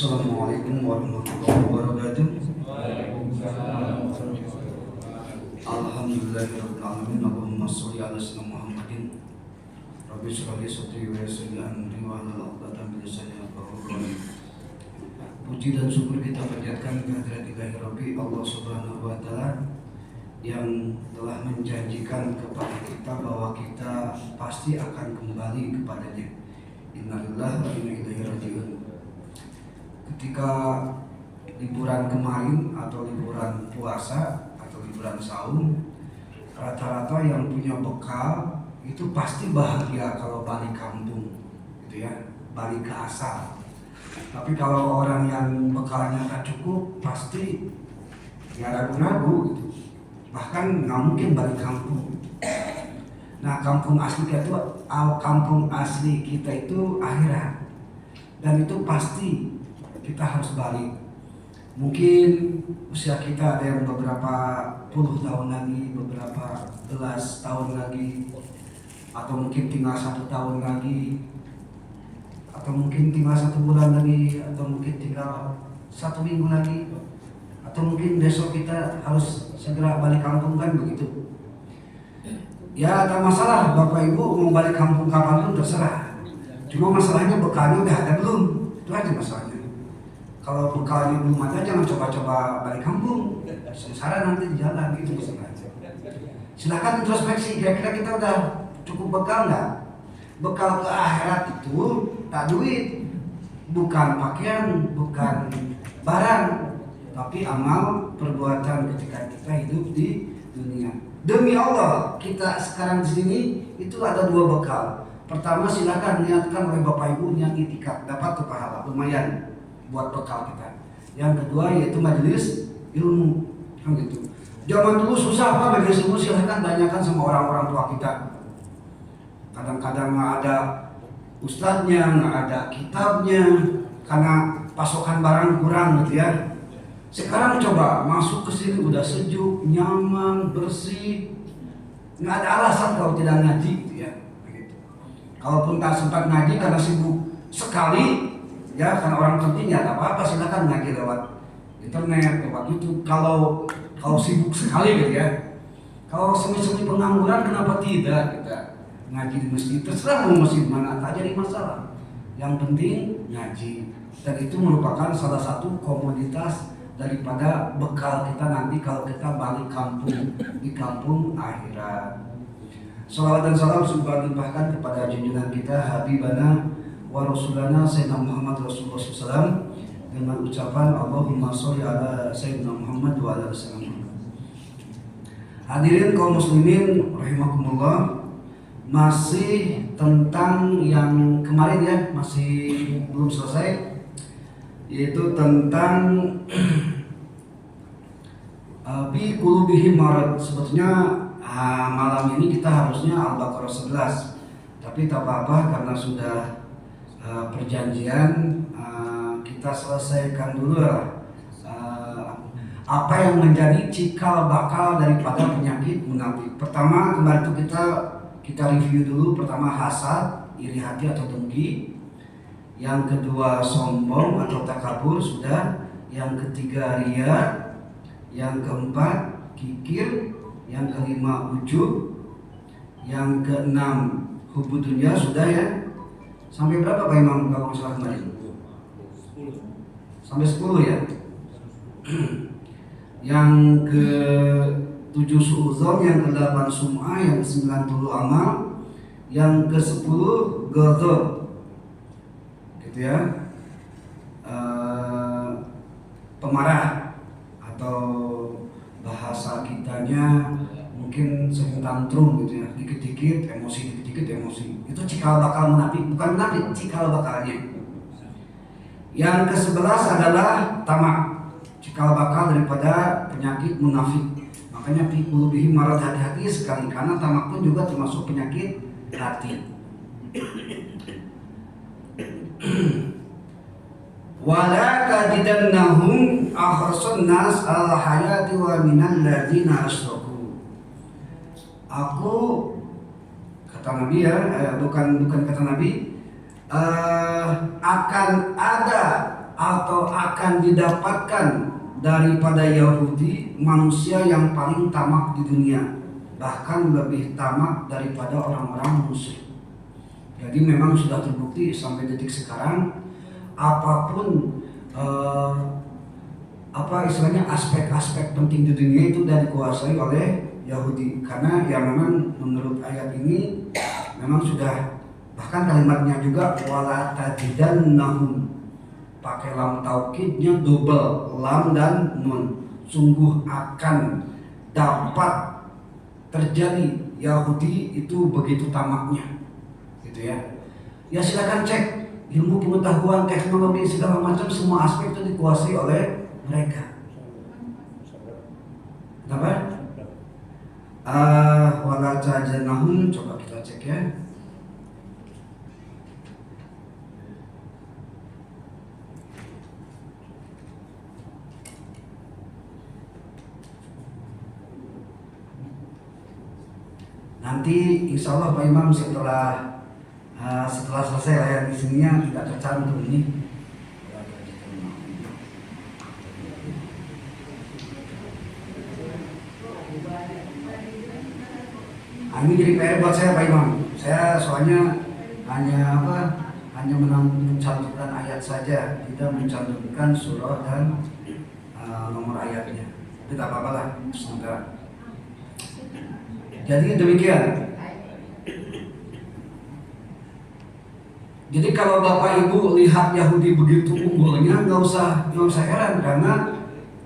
Assalamualaikum warahmatullahi wabarakatuh. Alhamdulillahirabbil alamin. Allahumma shalli ala sayyidina Muhammadin. Rabbi shrah li sadri wa yassir li amri wahlul 'uqdatam min lisani yafqahu qawli. Puji dan syukur kita panjatkan kehadirat ilahi Rabbi Allah Subhanahu wa taala yang telah menjanjikan kepada kita bahwa kita pasti akan kembali kepadanya. Innalillahi wa inna ilaihi raji'un. Ketika liburan kemarin atau liburan puasa atau liburan saum, rata-rata yang punya bekal itu pasti bahagia kalau balik kampung, gitu ya, balik ke asal. Tapi kalau orang yang bekalnya tak cukup, pasti ya ragu-ragu gitu. Bahkan nggak mungkin balik kampung. Nah, kampung asli kita itu akhirat, dan itu pasti kita harus balik. Mungkin usia kita ada yang beberapa puluh tahun lagi, beberapa belas tahun lagi, atau mungkin tinggal 1 tahun lagi, atau mungkin tinggal 1 bulan lagi, atau mungkin tinggal 1 minggu lagi, atau mungkin besok kita harus segera balik kampung, kan begitu. Ya, tak masalah Bapak Ibu mau balik kampung kapan pun terserah. Cuma masalahnya bekalnya udah ada belum? Itu aja masalahnya. Kalau bekalnya belum ada, jangan coba-coba balik kampung. Sengsara nanti di jalan, gitu masalahnya. Silakan introspeksi, kira-kira kita udah cukup bekal nggak? Bekal ke akhirat itu tak duit, bukan pakaian, bukan barang, tapi amal perbuatan ketika kita hidup di dunia. Demi Allah, kita sekarang di sini itu ada 2 bekal. Pertama, silakan niatkan oleh Bapak Ibu niat itikaf, dapat tuh pahala lumayan buat bekal kita. Yang kedua yaitu majelis ilmu, kan gitu. Zaman dulu susah apa majelis ilmu, silakan tanyakan sama orang-orang tua kita. Kadang-kadang nggak ada ustadznya, nggak ada kitabnya, karena pasokan barang kurang gitu ya. Sekarang coba masuk ke sini udah sejuk, nyaman, bersih, nggak ada alasan kalau tidak ngaji gitu ya. Begitu. Kalaupun tak sempat ngaji karena sibuk sekali, ya karena orang penting ya tak apa-apa, silakan ngaji lewat internet, lewat YouTube. Kalau sibuk sekali gitu ya. Kalau semi-semi pengangguran, kenapa tidak kita ngaji di masjid? Terserah mau masjid mana, tak jadi masalah. Yang penting ngaji, dan itu merupakan salah satu komoditas daripada bekal kita nanti kalau kita balik kampung, di kampung akhirat. Salawat dan salam semoga dilimpahkan kepada junjungan kita Habibana wa Rasulana Sayyidina Muhammad Rasulullah SAW dengan ucapan Allahumma sholli ala Sayyidina Muhammad wa ala sallam. Hadirin kaum muslimin rahimakumullah, masih tentang yang kemarin ya, masih belum selesai, yaitu tentang bi qulubihim marad. Sebetulnya malam ini kita harusnya Al-Baqarah 11, tapi tak apa-apa karena sudah perjanjian, kita selesaikan dulu apa yang menjadi cikal bakal daripada penyakit munafik. Pertama, kemarin itu kita review dulu. Pertama, hasad, iri hati atau dengki. Yang kedua, sombong atau takabur sudah. Yang ketiga, riya. Yang keempat, kikir. Yang kelima, ujub. Yang keenam, hubbu dunya sudah ya. Sampai berapa Pak Imam kalau salah kemarin? 10. Sampai 10 ya. Yang ke-7 su'udzon, yang ke-8 sum'ah, yang ke-9 amal, yang ke-10 ghadab. Gitu ya. Pemarah, atau bahasa kitanya mungkin sering tantrum gitu ya, dikit-dikit emosi, dikit-dikit emosi. Itu cikal bakal munafik, bukan munafik, cikal bakalnya. Yang ke-11 adalah tamak, cikal bakal daripada penyakit munafik. Makanya fi qulubihim marad, hati-hati sekali, karena tamak pun juga termasuk penyakit hati. Wala tajidannahum ahrasun nas al-hayati wa minal ladzina asyraku. Aku, kata Nabi ya, bukan kata Nabi, akan ada atau akan didapatkan daripada Yahudi manusia yang paling tamak di dunia, bahkan lebih tamak daripada orang-orang musyrik. Jadi memang sudah terbukti sampai detik sekarang apapun istilahnya aspek-aspek penting di dunia itu sudah dikuasai oleh Yahudi, karena ya memang menurut ayat ini memang sudah, bahkan kalimatnya juga wala tajidannahum, pakai lam taukidnya double, lam dan nun, sungguh akan dapat terjadi Yahudi itu begitu tamaknya, gitu ya. Ya silakan cek ilmu pengetahuan, teknologi segala macam, semua aspek itu dikuasai oleh mereka. Kenapa? Wala tajidannahum, coba kita cek ya. Nanti insya Allah Pak Imam setelah selesai ayat di sininya tidak tercantum ini. Ini jadi PR buat saya Pak Imam. Saya soalnya hanya mencantumkan ayat saja, tidak mencantumkan surah dan nomor ayatnya. Tidak apa-apa lah, semoga. Jadi demikian. Jadi kalau Bapak Ibu lihat Yahudi begitu unggulnya, nggak usah heran, karena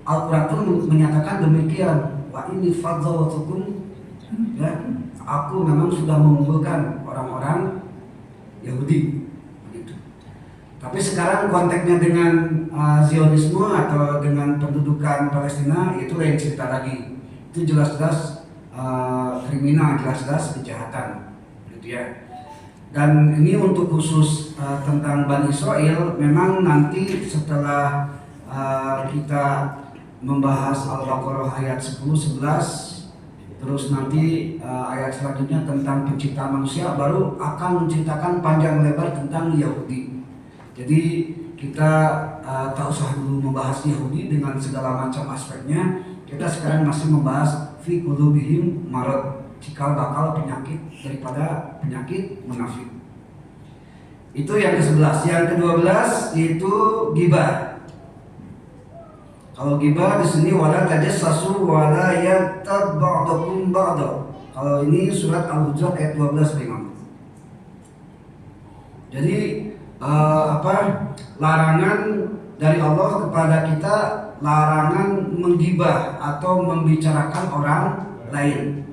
Al-Quran itu menyatakan demikian. Wa ini fadzawatukum, ya, aku memang sudah mengunggulkan orang-orang Yahudi, begitu. Tapi sekarang konteksnya dengan Zionisme atau dengan pendudukan Palestina itu lain cerita lagi. Itu jelas-jelas kriminal, jelas-jelas kejahatan, gitu ya. Dan ini untuk khusus tentang Bani Israel, memang nanti setelah kita membahas Al-Baqarah ayat 10-11, terus nanti ayat selanjutnya tentang penciptaan manusia, baru akan menceritakan panjang lebar tentang Yahudi. Jadi kita tak usah dulu membahas Yahudi dengan segala macam aspeknya. Kita sekarang masih membahas fi qulubihim marad, cikal bakal penyakit daripada penyakit munafik. Itu yang ke-11. Yang ke-12 itu ghibah. Kalau ghibah di sini wala tajassasu wala yaghtab ba'dukum ba'da. Kalau ini surat Al-Hujurat ayat 12 memang. Jadi larangan dari Allah kepada kita, larangan menggibah atau membicarakan orang lain.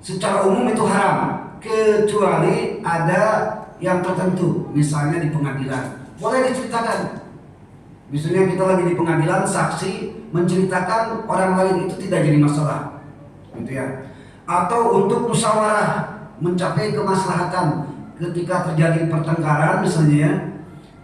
Secara umum itu haram, kecuali ada yang tertentu, misalnya di pengadilan boleh diceritakan. Misalnya kita lagi di pengadilan, saksi menceritakan orang lain, itu tidak jadi masalah, gitu ya. Atau untuk musyawarah mencapai kemaslahatan ketika terjadi pertengkaran misalnya,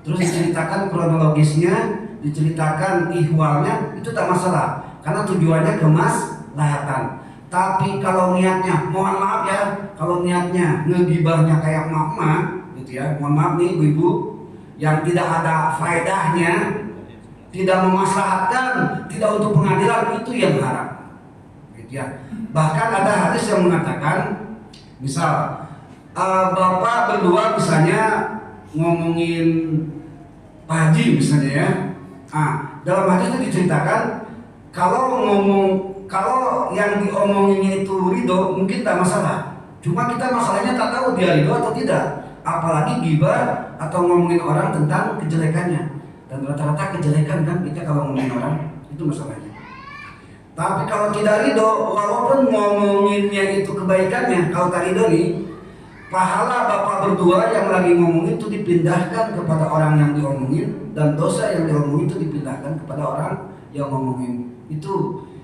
terus diceritakan kronologisnya, diceritakan ihwalnya, itu tak masalah karena tujuannya kemaslahatan. Tapi kalau niatnya, mohon maaf ya, kalau niatnya ngegibahnya kayak emak-emak, gitu ya, mohon maaf nih ibu-ibu, yang tidak ada faedahnya, tidak memaslahatkan, tidak untuk pengadilan, itu yang haram, gitu ya. Bahkan ada hadis yang mengatakan, misal bapak berdua misalnya ngomongin Pak Haji misalnya ya, dalam hadis itu diceritakan kalau yang diomonginnya itu ridho, mungkin tak masalah. Cuma kita masalahnya tak tahu dia ridho atau tidak. Apalagi ghibah atau ngomongin orang tentang kejelekannya. Dan rata-rata kejelekan kan kita kalau ngomongin orang, itu masalahnya. Tapi kalau tidak ridho, walaupun ngomonginnya itu kebaikannya, kalau tak ridho nih, pahala bapak berdua yang lagi ngomongin itu dipindahkan kepada orang yang diomongin, dan dosa yang diomongin itu dipindahkan kepada orang yang ngomongin.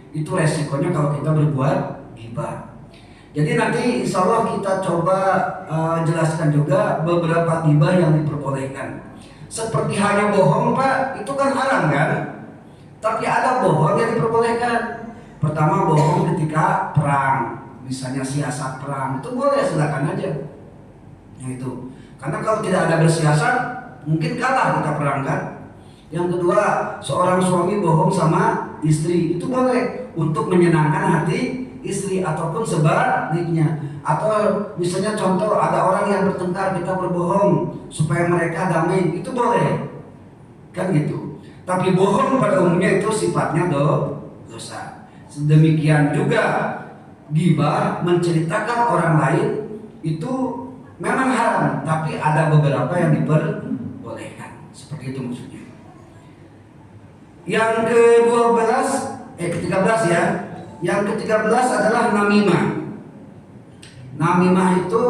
Itu resikonya kalau kita berbuat ghibah. Jadi nanti insya Allah kita coba jelaskan juga beberapa ghibah yang diperbolehkan. Seperti hanya bohong Pak, itu kan haram kan? Tapi ada bohong yang diperbolehkan. Pertama bohong ketika perang, misalnya siasat perang, itu boleh, silakan aja. Nah itu, karena kalau tidak ada bersiasat, mungkin kalah kita perang kan? Yang kedua, seorang suami bohong sama istri, itu boleh untuk menyenangkan hati istri ataupun sebaliknya. Atau misalnya contoh ada orang yang bertengkar, kita berbohong supaya mereka damai, itu boleh. Kan gitu. Tapi bohong pada umumnya itu sifatnya dosa. Demikian juga ghibah, menceritakan orang lain, itu memang haram, tapi ada beberapa yang diperbolehkan. Seperti itu maksudnya. Yang ke-13 ya. Yang ke-13 adalah namimah. Namimah itu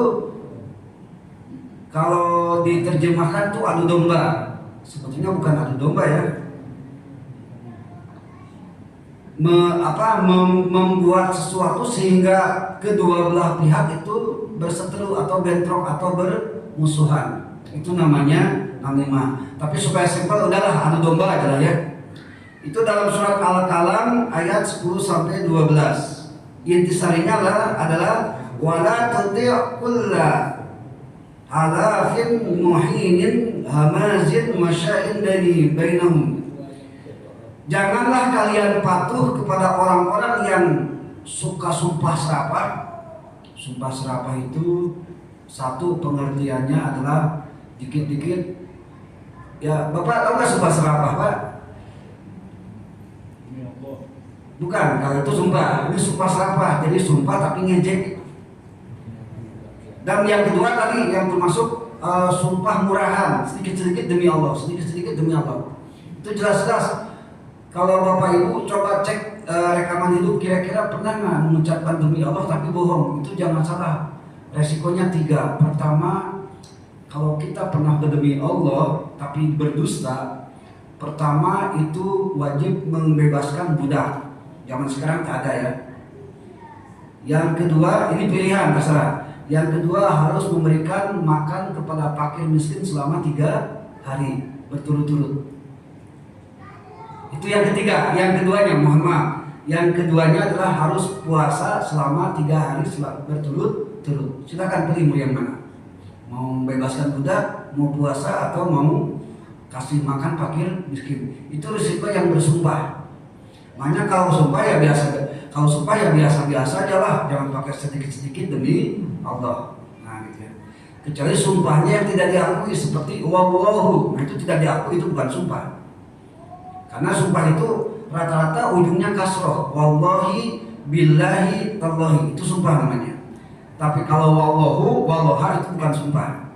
kalau diterjemahkan tuh adu domba. Sebetulnya bukan adu domba ya. Membuat sesuatu sehingga kedua belah pihak itu berseteru atau bentrok atau bermusuhan. Itu namanya namimah. Tapi supaya simpel udahlah adu domba aja lah ya. Itu dalam surat Al-Qalam ayat 10 sampai 12. Intisarinya adalah wala tuti' kulla halafin muhinin hamazin masya'in dani bainahum. Janganlah kalian patuh kepada orang-orang yang suka sumpah serapah. Sumpah serapah itu satu pengertiannya adalah dikit-dikit. Ya, Bapak tahu nggak sumpah serapah, Pak? Bukan, kalau itu sumpah. Ini sumpah serapah, jadi sumpah tapi ngejek. Dan yang kedua tadi yang termasuk sumpah murahan, sedikit-sedikit demi Allah, sedikit-sedikit demi Allah. Itu jelas-jelas. Kalau Bapak Ibu coba cek rekaman hidup, kira-kira pernah nggak mengucapkan demi Allah tapi bohong? Itu jangan salah. Resikonya 3. Pertama, kalau kita pernah berdemi Allah tapi berdusta, pertama itu wajib membebaskan budak. Zaman sekarang tak ada ya. Yang kedua, ini pilihan terserah. Yang kedua harus memberikan makan kepada fakir miskin selama 3 hari berturut-turut. Itu yang ketiga. Yang keduanya, mohon maaf, yang keduanya adalah harus puasa selama 3 hari berturut-turut. Silakan pilih mau yang mana. Mau membebaskan budak, mau puasa, atau mau kasih makan fakir miskin. Itu risiko yang bersumpah. Makanya kalau sumpah ya biasa aja lah, jangan pakai sedikit-sedikit demi Allah. Nah gitu ya. Kecuali sumpahnya yang tidak diakui seperti wallahu, nah itu tidak diakui, itu bukan sumpah. Karena sumpah itu rata-rata ujungnya kasroh, wallahi, billahi, tallahi, itu sumpah namanya. Tapi kalau wallahu, wallaha itu bukan sumpah.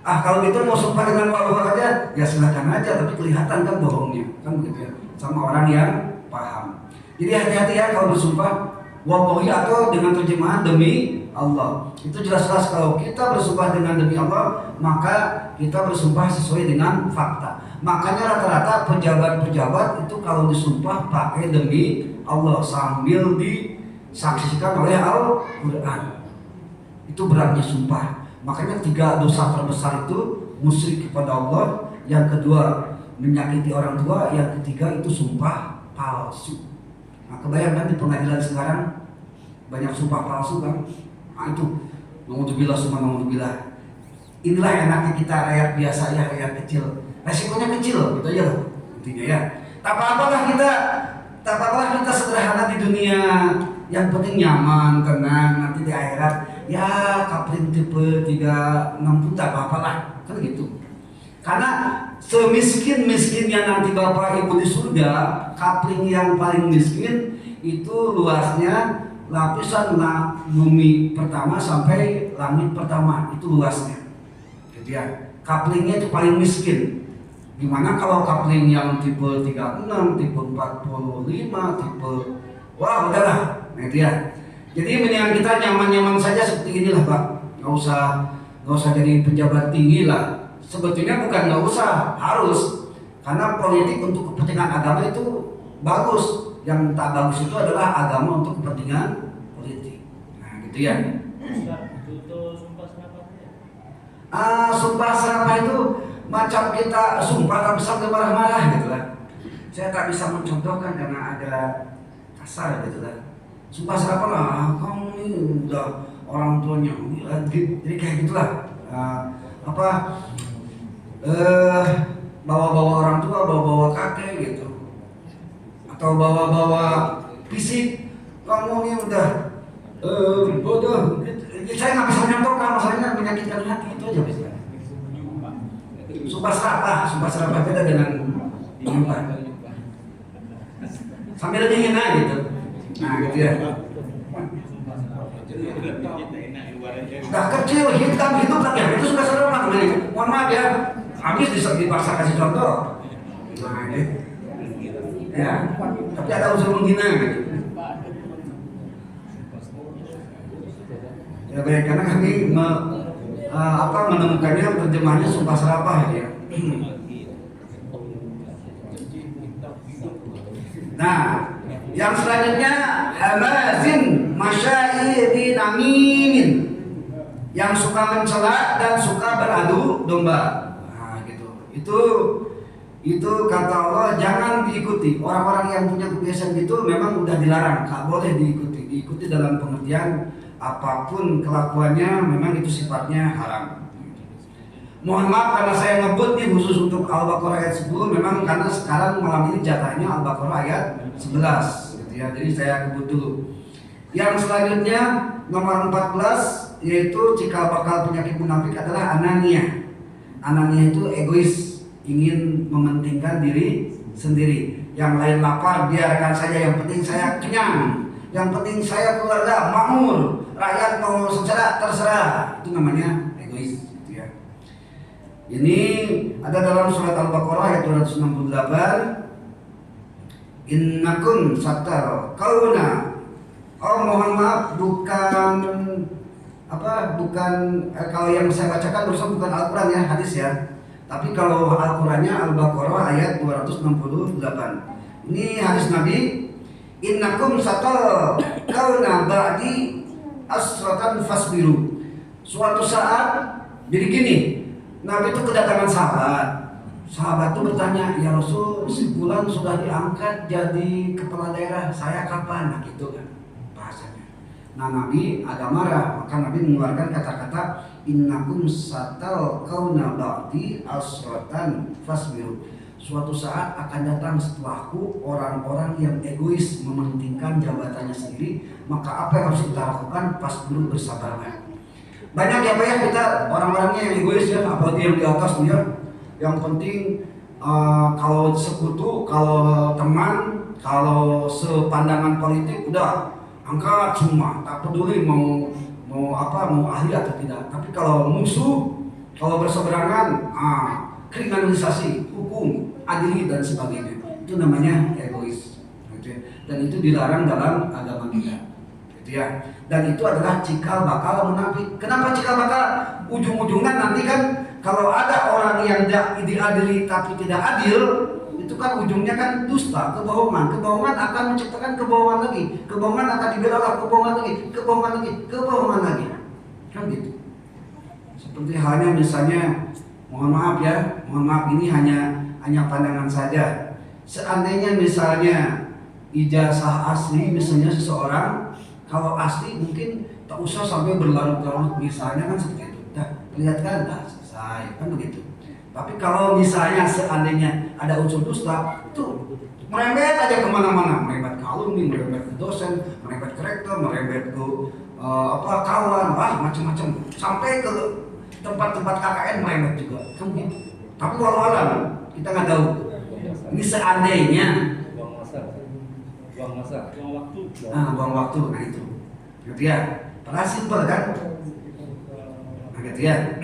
Kalau gitu mau sumpah dengan wallahu aja, ya silakan aja, tapi kelihatan kan bohongnya, kan begitu ya. Sama orang yang paham. Jadi hati-hati ya kalau bersumpah wallahi atau dengan terjemahan demi Allah. Itu jelas-jelas kalau kita bersumpah dengan demi Allah, maka kita bersumpah sesuai dengan fakta. Makanya rata-rata pejabat-pejabat itu kalau disumpah pakai demi Allah sambil disaksikan oleh Al-Quran. Itu beratnya sumpah. Makanya 3 dosa terbesar itu musyrik kepada Allah, yang kedua menyakiti orang tua, yang ketiga itu sumpah palsu. Nah, kebayangkan di pengadilan sekarang banyak sumpah palsu kan? Nah itu, naudzubillah summa naudzubillah. Inilah enaknya kita rakyat biasa ya, rakyat kecil. Resikonya kecil, gitu aja loh intinya ya. Tak apa-apalah kita sederhana di dunia. Yang penting nyaman, tenang, nanti di akhirat ya kapling tipe 36 pun tak apa-apalah, kan gitu. Karena semiskin-miskinnya nanti Bapak Ibu di surga, kapling yang paling miskin itu luasnya lapisan bumi pertama sampai langit pertama, itu luasnya. Jadi ya, kaplingnya itu paling miskin. Gimana kalau kapling yang tipe 36, tipe 45, tipe wah udahlah. Nah itu ya. Jadi mendingan kita nyaman-nyaman saja seperti inilah Pak. Nggak usah jadi pejabat tinggi lah. Sebetulnya bukan nggak usah, harus. Karena politik untuk kepentingan agama itu bagus. Yang tak bagus itu adalah agama untuk kepentingan politik. Nah gitu ya. Sumpah serapah itu macam kita sumpah tapi sambil marah-marah gitu lah. Saya tak bisa mencontohkan karena ada kasar gitu lah. Sumpah serapah lah, kamu ini udah orang tuanya, jadi kayak gitulah. bawa-bawa orang tua, bawa-bawa kakek gitu, atau bawa-bawa fisik. Kamu ini udah bodoh, saya nggak bisa menyentuhkan, masalahnya menyakitkan hati, itu aja bisa. Sumpah serapah beda dengan menyumpah. Sambil dingin aja gitu. Nah gitu ya. Udah kecil, hitam, hidup lagi, itu sumpah serapah. Mohon maaf ya, habis dipaksa kasih contoh. Nah gitu. Ya, tapi ada unsur menghina gitu. Ya baik, karena kami menemukannya terjemahannya sumpah serapah ya. Nah, yang selanjutnya hamazin masyairi namimin, yang suka mencela dan suka beradu domba. Nah, gitu. Itu kata Allah jangan diikuti. Orang-orang yang punya kebiasaan gitu memang udah dilarang, nggak boleh diikuti. Diikuti dalam pengertian apapun kelakuannya memang itu sifatnya haram. Mohon maaf karena saya ngebut nih khusus untuk Al-Baqarah ayat 10, memang karena sekarang malam ini jatahnya Al-Baqarah ayat 11 gitu ya. Jadi saya ngebut dulu. Yang selanjutnya nomor 14 yaitu cikal bakal penyakit munafik adalah anania. Anania itu egois, ingin mementingkan diri sendiri. Yang lain lapar biarkan saja, yang penting saya kenyang. Yang penting saya keluarga makmur, rakyat mau sengsara terserah. Itu namanya egois gitu ya. Ini ada dalam surat Al-Baqarah ayat 268. Innakum satar kauna. Oh mohon maaf, bukan kalau yang saya bacakan barusan bukan Al-Quran ya, hadis ya. Tapi kalau Al-Qurannya Al-Baqarah ayat 268. Ini hadis Nabi. Innakum satar kauna ba'di asratan fasbiru. Suatu saat jadi gini, Nabi itu kedatangan sahabat. Sahabat itu bertanya, ya Rasul, si fulan sudah diangkat jadi kepala daerah, saya kapan? Nah gitu kan bahasanya. Nah Nabi agak marah, maka Nabi mengeluarkan kata-kata innakum satal kauna ba'di asratan fasbiru. Suatu saat akan datang setelahku orang-orang yang egois, mementingkan jabatannya sendiri, maka apa yang harus kita lakukan? Pas dulu bersabarlah. Banyak ya Pak ya kita orang-orangnya yang egois ya, apalagi yang di atas dia, yang penting kalau sekutu, kalau teman, kalau sepandangan politik udah angkat semua, tak peduli mau ahli atau tidak. Tapi kalau musuh, kalau berseberangan, kriminalisasi, hukum, adili dan sebagainya. Itu namanya egois. Gitu ya. Dan itu dilarang dalam agama kita. Gitu ya. Dan itu adalah cikal bakal munafik. Kenapa cikal bakal? Ujung-ujungnya nanti kan kalau ada orang yang diadili tapi tidak adil, itu kan ujungnya kan dusta, kebohongan. Kebohongan akan menciptakan kebohongan lagi. Kebohongan akan dibela kebohongan lagi, kebohongan lagi. Kan gitu. Seperti halnya misalnya, mohon maaf ini hanya pandangan saja. Seandainya misalnya ijazah asli misalnya seseorang, kalau asli mungkin tak usah sampai berlarut-larut misalnya kan seperti itu. Lihat kan, selesai kan begitu. Tapi kalau misalnya seandainya ada unsur dusta, itu merembet aja kemana-mana, merembet ke alumni, merembet ke dosen, merembet ke rektor, merembet ke kawan, macam-macam, sampai ke tempat-tempat KKN merembet juga, kan begitu. Tapi walau alam kita nggak tahu. Ini seandainya buang waktu, nah itu, gitu ya. Padahal simpel kan, nah gitu ya.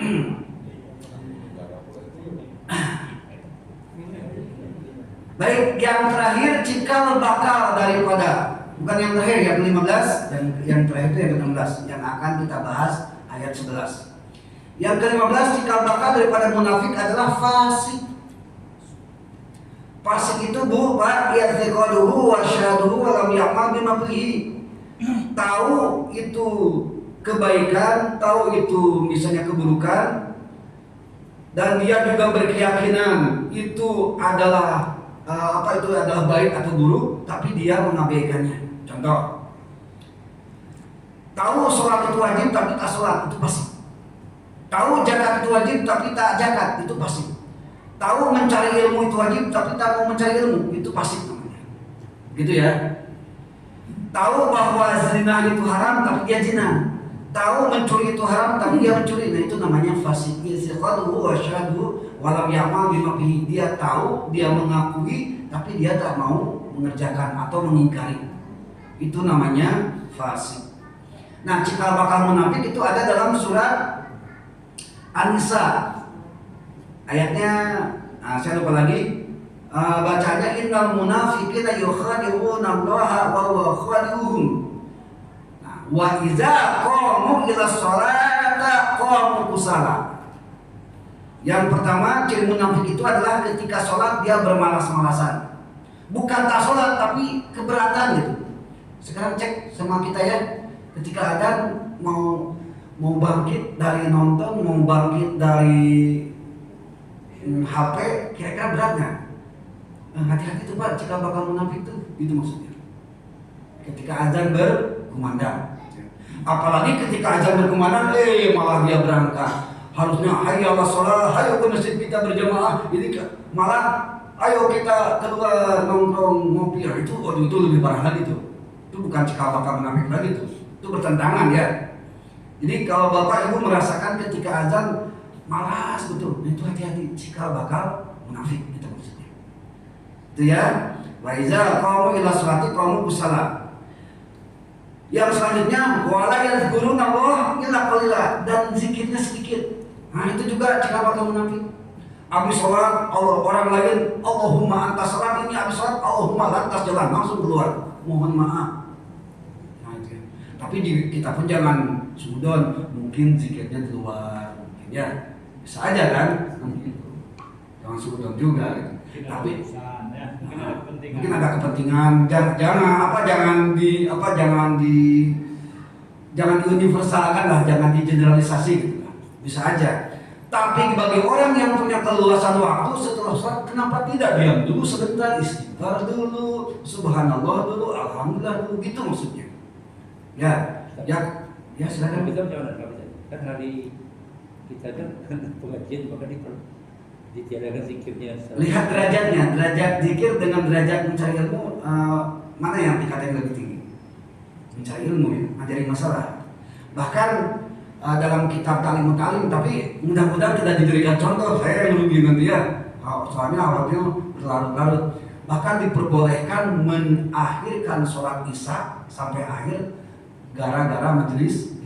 Baik, yang terakhir cikal bakal daripada, bukan yang terakhir, yang ke-15 dan yang terakhir itu yang ke-16 yang akan kita bahas ayat 11. Yang ke-15 cikal bakal daripada munafik adalah fasik. Fasik itu Pak ya'tiqaduhu wa syahaduhu wa lam ya'mal bima fihi. Tahu itu kebaikan, tahu itu misalnya keburukan, dan dia juga berkeyakinan itu adalah adalah baik atau buruk, tapi dia mengabaikannya. Contoh, tahu sholat itu wajib tapi tak sholat, itu pasti. Tahu zakat itu wajib tapi tak zakat, itu pasti. Tahu mencari ilmu itu wajib, tapi tak mau mencari ilmu, itu pasif namanya. Gitu ya. Tahu bahwa zina itu haram, tapi dia zina. Tahu mencuri itu haram, tapi dia mencuri. Nah itu namanya fasik. Istiqaduhu wa syahadu walam ya'mal bima fihi. Dia tahu, dia mengakui, tapi dia tak mau mengerjakan atau mengingkari. Itu namanya fasik. Nah, cikal bakal munafik itu ada dalam surat An-Nisa. Ayatnya, saya lupa lagi. Bacanya innal munafiqina yukhadi'una Allaha wa huwa khadi'uhum. Wa idza qamu ila sholati qamu kusala. Yang pertama, ciri munafik itu adalah ketika sholat dia bermalas-malasan. Bukan tak sholat tapi keberatan gitu. Sekarang cek sama kita ya, ketika adzan mau bangkit dari nonton, mau bangkit dari HP, kira-kira berat nggak? Hati-hati tuh Pak, jika bakal munafik tuh, itu maksudnya. Ketika adzan berkumandang, apalagi ketika adzan berkumandang, malah dia berangkat. Harusnya hayya 'alas shalah, hayo ke masjid kita berjamaah. Ini malah ayo kita keluar nongkrong ngopi. Itu lebih parah lagi tuh. Itu bukan cikal bakal munafik lagi tuh. Itu bertentangan ya. Jadi kalau Bapak Ibu merasakan ketika azan malas betul, itu hati-hati, cikal bakal munafik itu maksudnya. Itu ya. Wa iza qamu ila sholati qamu kusala. Yang selanjutnya wala yadhkuruna Allah illa qalila, dan zikirnya sedikit. Nah itu juga cikal bakal munafik. Habis sholat orang lain Allahumma antas salam, ini habis sholat Allahumma lantas jalan langsung keluar. Mohon maaf. Nah itu ya. Tapi kita pun jangan sudon, mungkin zikirnya di luar, mungkin ya bisa aja kan, jangan sudon juga gitu. Tapi mungkin ada kepentingan, jangan diuniversalkan lah, jangan digeneralisasi gitu lah. Bisa aja. Tapi bagi orang yang punya keluasan waktu setelah sholat, kenapa tidak diam dulu sebentar, istighfar dulu, subhanallah dulu, alhamdulillah dulu, gitu maksudnya. Ya silakan. Kita kan hari kita kan pengajian maka ditiadakan zikirnya. Lihat derajatnya, derajat zikir dengan derajat mencari ilmu, mana yang tingkat yang lebih tinggi? Mencari ilmu ya, ngajarin masalah. Bahkan dalam kitab Ta'limut Ta'lim, tapi mudah-mudahan tidak diberikan contoh, saya yang rugi nanti ya. Soalnya awalnya berlarut-larut. Bahkan diperbolehkan mengakhirkan sholat isya sampai akhir gara-gara majelis.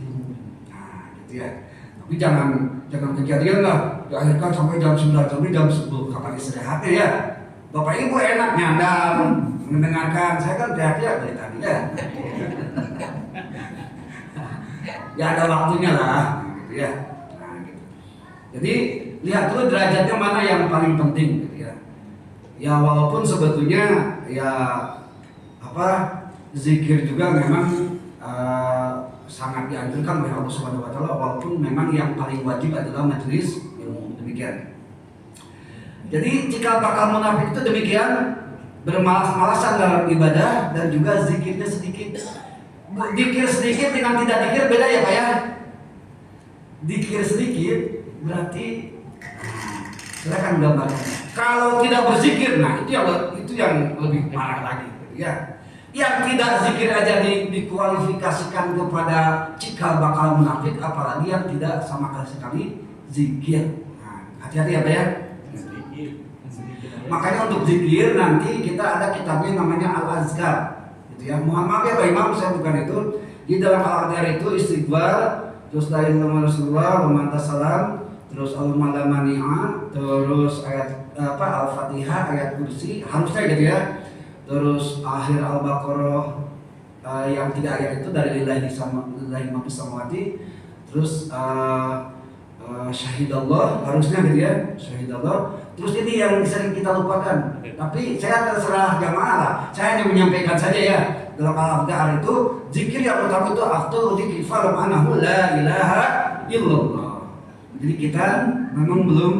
Nah, gitu ya. Tapi jangan kejadian lah, diakhirkan sampai jam 9, sampai jam 10, kapan istirahatnya ya. Bapak Ibu enak nyandar, mendengarkan, saya kan teriak-teriak dari tadi ya. Ya ada waktunya lah, gitu ya. Nah, gitu. Jadi lihat dulu derajatnya mana yang paling penting, gitu ya. Ya walaupun sebetulnya ya zikir juga memang sangat dianjurkan oleh Allah Subhanahu Wa Taala, walaupun memang yang paling wajib adalah majelis ilmu, demikian. Jadi jika bakal munafik itu demikian, bermalas-malasan dalam ibadah dan juga zikirnya sedikit. Dikir sedikit dengan tidak dikir beda ya Pak ya. Dikir sedikit berarti silakan gambarkan. Kalau tidak berzikir, nah itu yang lebih parah lagi ya. Yang tidak zikir aja dikualifikasikan kepada cikal bakal munafik, apalagi yang tidak sama sekali zikir. Nah, hati-hati ya Pak ya. Makanya untuk zikir nanti kita ada kitabnya namanya Al-Azkar. Ya, mohon maaf ya Pak Imam, saya bukan itu. Di dalam Al-Adhar itu istighfar, terus la ilaha illallah Rasulullah, wa man tasalam, terus al-mala mani'a, terus ayat Al-Fatihah, ayat kursi, harusnya gitu ya. Terus akhir Al-Baqarah yang 3 ayat itu dari lillahi ma fis samawati, terus syahidallah, harusnya gitu ya, syahidallah. Terus ini yang sering kita lupakan. Tapi saya terserah jamaah lah. Saya hanya menyampaikan saja ya. Dalam Al-Adhar itu zikir yang utama itu afdal dzikri falam anahu la ilaha illallah. Jadi kita memang belum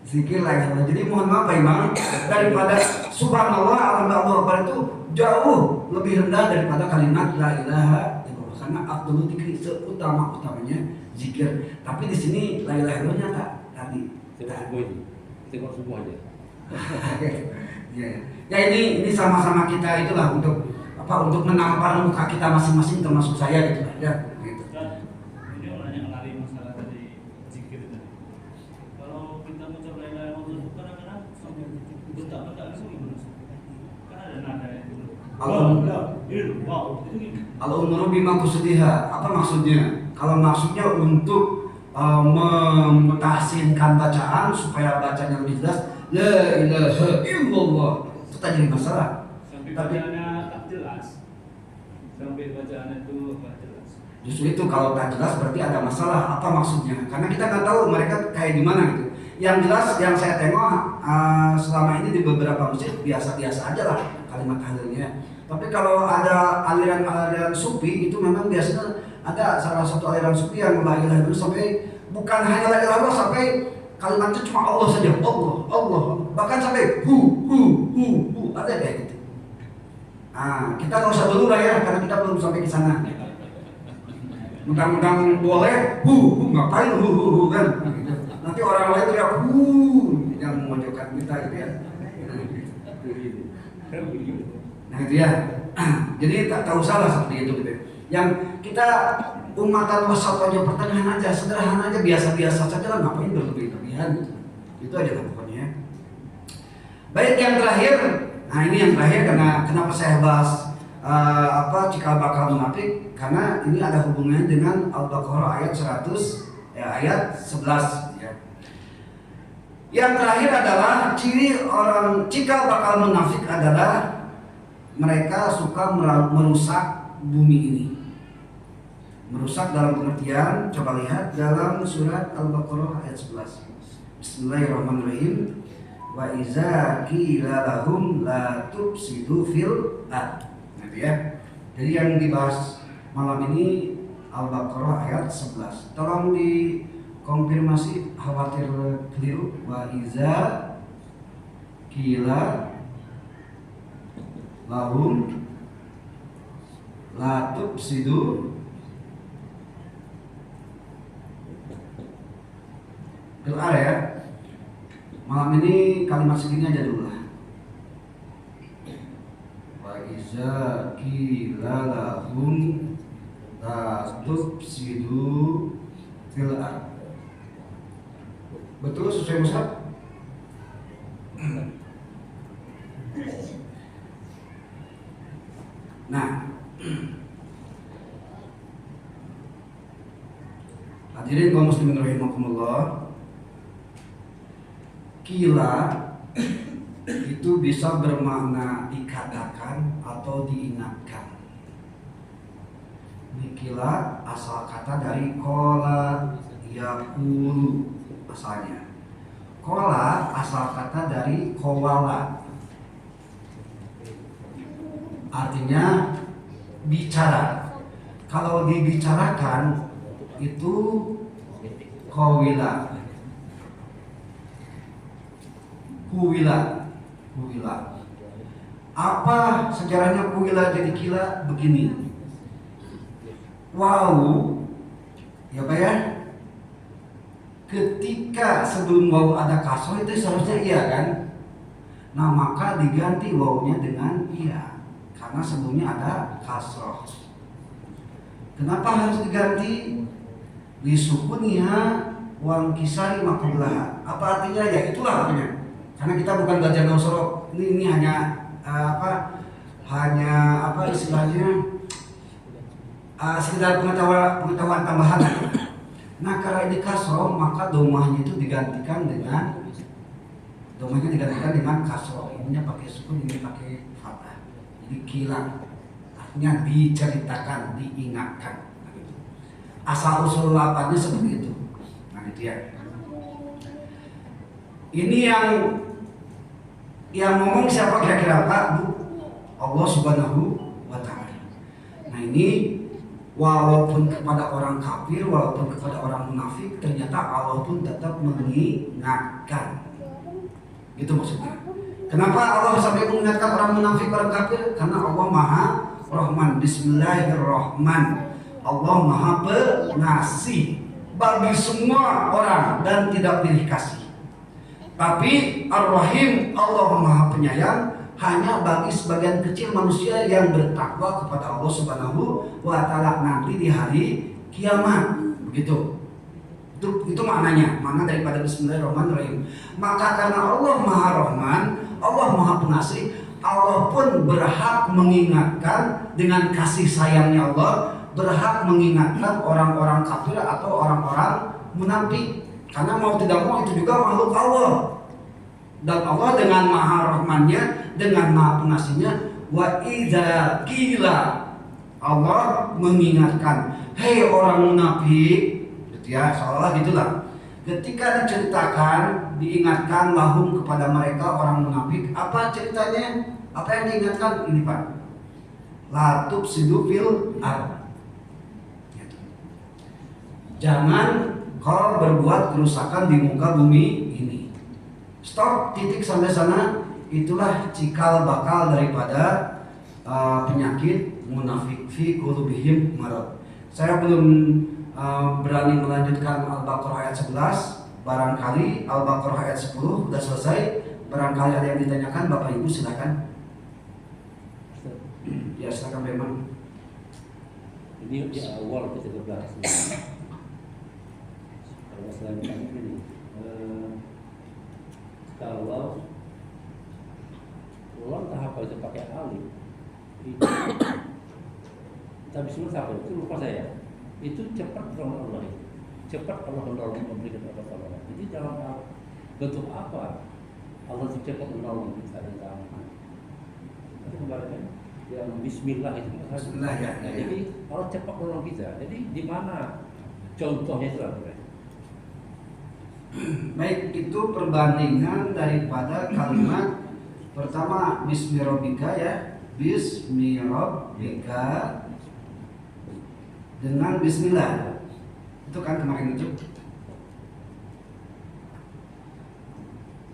zikir la ilaha. Jadi mohon maaf Pak Imam, daripada subhanallah alhamdulillah Akbar itu jauh lebih rendah daripada kalimat la ilaha illallah. Karena afdal dzikri seutama-utamanya zikir. Tapi di sini la ilaha illallahnya tadi Kita subuh itu. Kita subuh aja. Ya, ya ini sama-sama kita itulah untuk menampar muka kita masing-masing termasuk saya gitu ya. Gitu. Ini orangnya ngelari masalah tadi zikir tadi. Kalau kita mengucap la ilaha illallah kadang-kadang sampai bentak-bentak itu gimana? Kan ada nada itu. Wow, itu gimana? Al-umru bima kusudiha, apa maksudnya? Kalau maksudnya untuk mentahsinkan bacaan supaya bacanya lebih jelas, la ilaha illallah, itu tak jadi masalah. Sampai Tapi bacaannya tak jelas. Sampai bacaannya itu tak jelas. justru itu kalau tak jelas berarti ada masalah. Apa maksudnya? Karena kita nggak tahu mereka kayak gimana gitu. Yang jelas yang saya tengok selama ini di beberapa masjid biasa-biasa aja lah kalimat tahlilnya. Tapi kalau ada aliran-aliran sufi itu memang biasanya ada salah satu aliran sufi yang la ilaha illallah sampai bukan hanya la ilaha illallah sampai kalimatnya cuma Allah saja, Allah, bahkan sampai hu, ada kayak gitu. Kita nggak usah dulu lah ya, karena kita belum sampai ke sana. Mudah-mudahan boleh, ngapain hu kan? Nanti orang lain teriak yang memojokkan kita gitu ya. Nah itu ya. Jadi tak usah lah seperti itu gitu. Yang kita umatan wasat aja pertengahan aja, sederhana aja, biasa-biasa saja lah, ngapain berlebih-lebihan gitu. Itu aja lah pokoknya. Baik, yang terakhir, nah ini yang terakhir kenapa saya bahas cikal bakal munafik, karena ini ada hubungannya dengan Al-Baqarah ayat 100 ayat 11 ya. Yang terakhir adalah ciri orang cikal bakal munafik adalah mereka suka merusak bumi ini. Merusak dalam pengertian, coba lihat dalam surat Al-Baqarah ayat 11. Bismillahirrahmanirrahim. Wa iza qila lahum la tufsidu fil ard. Nah, ya. Jadi yang dibahas malam ini Al-Baqarah ayat 11. Tolong dikonfirmasi, khawatir keliru. Wa iza qila lahum la tufsidu doa ya. Malam ini kalimat segini aja dulu lah. Wa iza qila lahum la tufsidu fil ard. Betul sesuai Ustaz? Nah, hadirin kaum muslimin rahimakumullah, kila itu bisa bermakna dikatakan atau diingatkan. Ini kila asal kata dari kola yakulu asalnya. Kola asal kata dari kowala, artinya bicara. Kalau dibicarakan itu kowila. Kuwila. Apa sejarahnya kuwila jadi kila? Begini. Wow, ya Pak ya. Ketika sebelum waw ada kasroh itu seharusnya iya kan. Nah maka diganti wawnya dengan iya, karena sebelumnya ada kasroh. Kenapa harus diganti? Lisukuniha wang kisari makublah. Apa artinya? Ya itulah artinya. Karena kita bukan belajar nausoro, ini hanya istilahnya sekedar pengetahuan tambahan. Nah karena ini kasroh maka domahnya itu digantikan dengan kasroh. Ininya pakai sukun, ini pakai fathah. Jadi kila, artinya diceritakan, diingatkan. Asal usul lapannya seperti itu. Nah itu ya. Ini yang ngomong siapa kira-kira Pak? Bu? Allah Subhanahu wa Ta'ala. Nah ini walaupun kepada orang kafir, walaupun kepada orang munafik, ternyata Allah pun tetap mengingatkan. Itu maksudnya. Kenapa Allah sampai mengingatkan orang munafik, orang kafir? Karena Allah Maha Rahman. Bismillahirrahmanirrahim. Allah Maha Pengasih bagi semua orang dan tidak pilih kasih. Tapi Ar-Rahim, Allah Maha Penyayang, hanya bagi sebagian kecil manusia yang bertakwa kepada Allah Subhanahu wa Ta'ala nanti di hari kiamat. Begitu. Itu maknanya, makna daripada Bismillahirrahmanirrahim. Maka karena Allah Maha Rahman, Allah Maha Pengasih, Allah pun berhak mengingatkan dengan kasih sayangnya Allah, berhak mengingatkan orang-orang kafir atau orang-orang munafik. Karena mau tidak mau itu juga makhluk Allah. Dan Allah dengan Maha Rahmannya, dengan Maha Pengasihnya, wa idza qila, Allah mengingatkan, hei orang munafik, gitu ya, seolah gitulah. Ketika diceritakan, diingatkan lahum kepada mereka orang munafik, apa ceritanya? Apa yang diingatkan? Ini Pak, la tufsidu fil ardh. Jangan kau berbuat kerusakan di muka bumi ini. Stop, titik sampai sana. Itulah cikal bakal daripada penyakit munafik fi qulubihim marad. Saya belum berani melanjutkan Al-Baqarah ayat 11. Barangkali Al-Baqarah ayat 10 sudah selesai. Barangkali ada yang ditanyakan, Bapak Ibu silakan. Ya silakan memang. Ini di awal kita bahas. Kalau selanjutnya ini, kalau ulang tahap itu pakai alif, itu tapi semua siapa itu lupa saya. Itu cepat dengan Allah itu. Cepat Allah menolong memberikan pertolongan. Jadi dalam bentuk apa Allah cepat menolong kita dan kamu? Itu kemarin yang Bismillah itu. Bismillah ya. Jadi Allah cepat menolong kita. Jadi di mana contohnya itu apa? Baik, itu perbandingan daripada kalimat pertama Bismillahirrahmanirrahim ya, Bismillahirrahmanirrahim dengan Bismillah. Itu kan kemarin itu.